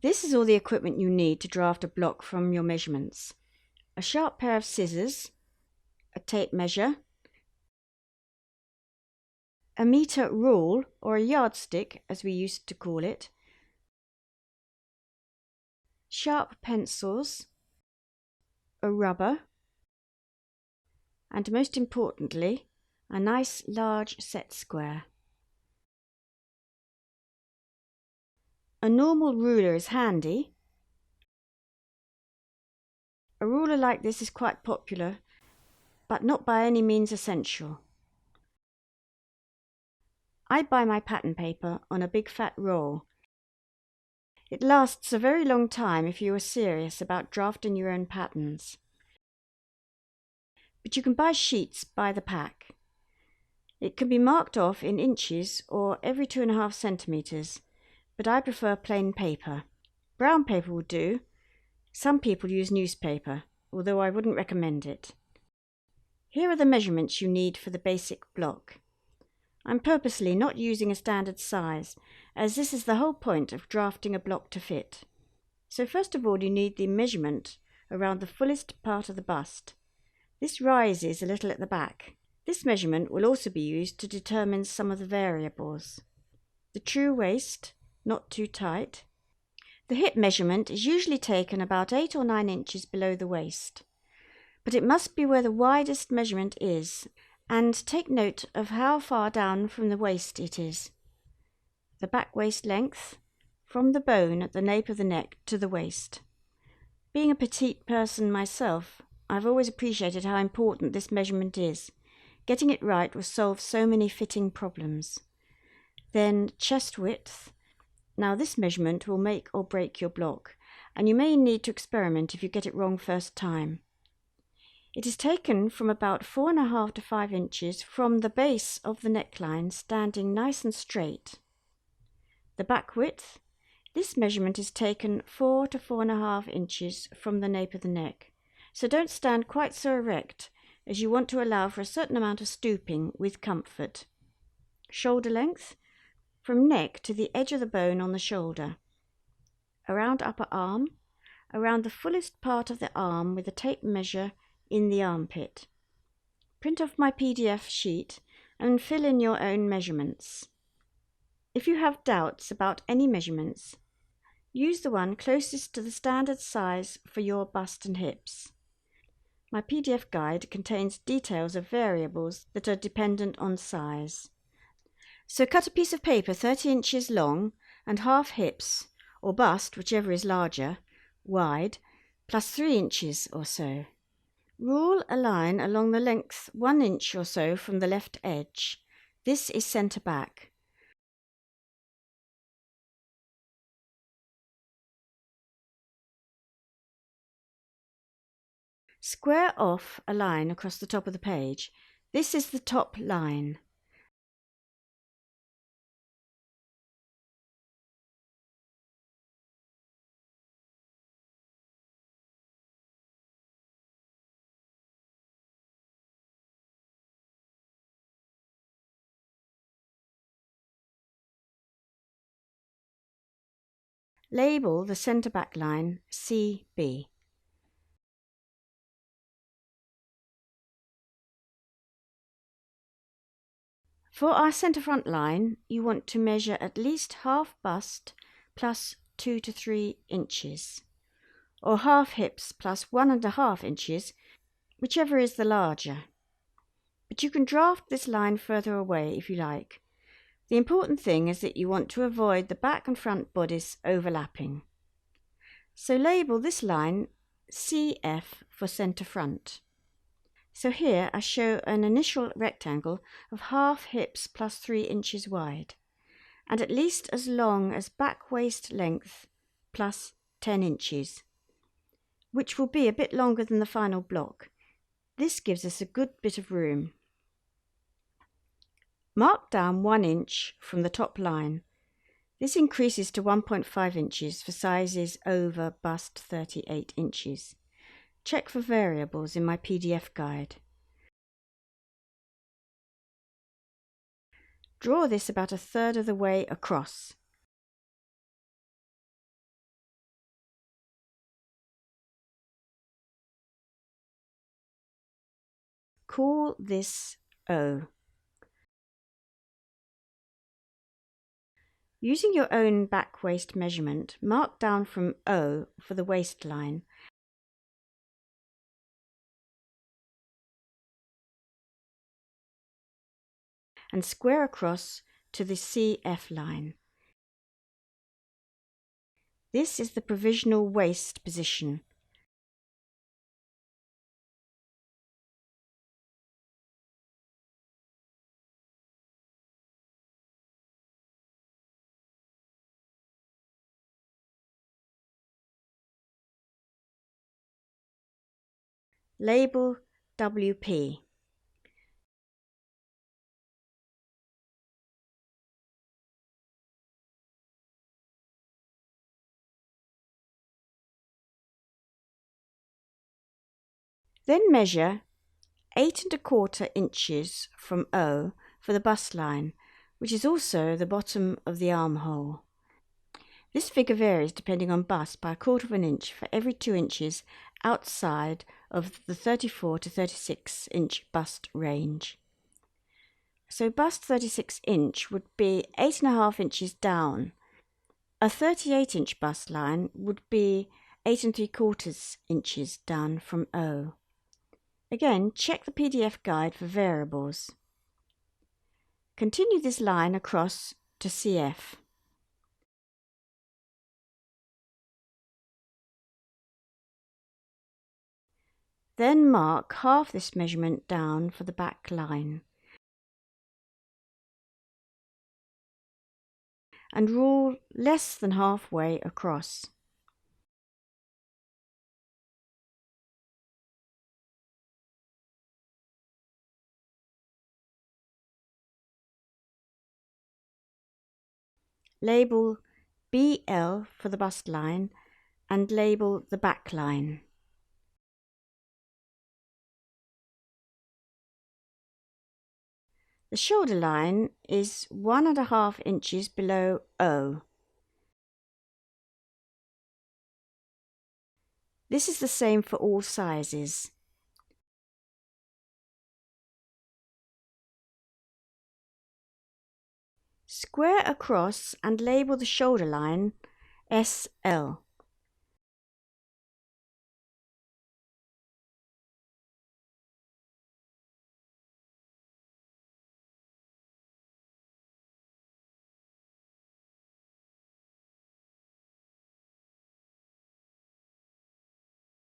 This is all the equipment you need to draft a block from your measurements. A sharp pair of scissors, a tape measure, a meter rule or a yardstick as we used to call it, sharp pencils, a rubber, and most importantly, a nice large set square. A normal ruler is handy. A ruler like this is quite popular, but not by any means essential. I buy my pattern paper on a big fat roll. It lasts a very long time if you are serious about drafting your own patterns. But you can buy sheets by the pack. It can be marked off in inches or every 2.5 centimeters, but I prefer plain paper. Brown paper will do. Some people use newspaper, although I wouldn't recommend it. Here are the measurements you need for the basic block. I'm purposely not using a standard size, as this is the whole point of drafting a block to fit. So first of all you need the measurement around the fullest part of the bust. This rises a little at the back. This measurement will also be used to determine some of the variables. The true waist, not too tight. The hip measurement is usually taken about 8 or 9 inches below the waist, but it must be where the widest measurement is, and take note of how far down from the waist it is. The back waist length, from the bone at the nape of the neck to the waist. Being a petite person myself, I've always appreciated how important this measurement is. Getting it right will solve so many fitting problems. Then chest width. Now this measurement will make or break your block, and you may need to experiment if you get it wrong first time. It is taken from about 4.5 to 5 inches from the base of the neckline, standing nice and straight. The back width. This measurement is taken 4 to 4.5 inches from the nape of the neck, so don't stand quite so erect, as you want to allow for a certain amount of stooping with comfort. Shoulder length. From neck to the edge of the bone on the shoulder. Around upper arm. Around the fullest part of the arm with a tape measure in the armpit. Print off my PDF sheet and fill in your own measurements. If you have doubts about any measurements, use the one closest to the standard size for your bust and hips. My PDF guide contains details of variables that are dependent on size. So cut a piece of paper 30 inches long and half hips, or bust, whichever is larger, wide, plus 3 inches or so. Rule a line along the length 1 inch or so from the left edge. This is centre back. Square off a line across the top of the page. This is the top line. Label the centre back line CB. For our centre front line, you want to measure at least half bust plus 2 to 3 inches, or half hips plus 1.5 inches, whichever is the larger. But you can draft this line further away if you like. The important thing is that you want to avoid the back and front bodice overlapping. So label this line CF for centre front. So here I show an initial rectangle of half hips plus 3 inches wide, and at least as long as back waist length plus 10 inches, which will be a bit longer than the final block. This gives us a good bit of room. Mark down 1 inch from the top line. This increases to 1.5 inches for sizes over bust 38 inches. Check for variables in my PDF guide. Draw this about 1/3 of the way across. call this O. Using your own back waist measurement, mark down from O for the waistline and square across to the CF line. This is the provisional waist position. Label WP. Then measure 8 1/4 inches from O for the bust line, which is also the bottom of the armhole. This figure varies depending on bust by 1/4 inch for every 2 inches outside of the 34 to 36 inch bust range. So bust 36 inch would be 8 1/2 inches down. A 38 inch bust line would be 8 3/4 inches down from O. Again, check the PDF guide for variables. Continue this line across to CF. Then mark half this measurement down for the back line and rule less than halfway across. Label BL for the bust line and label the back line. The shoulder line is 1 1/2 inches below O. This is the same for all sizes. Square across and label the shoulder line SL.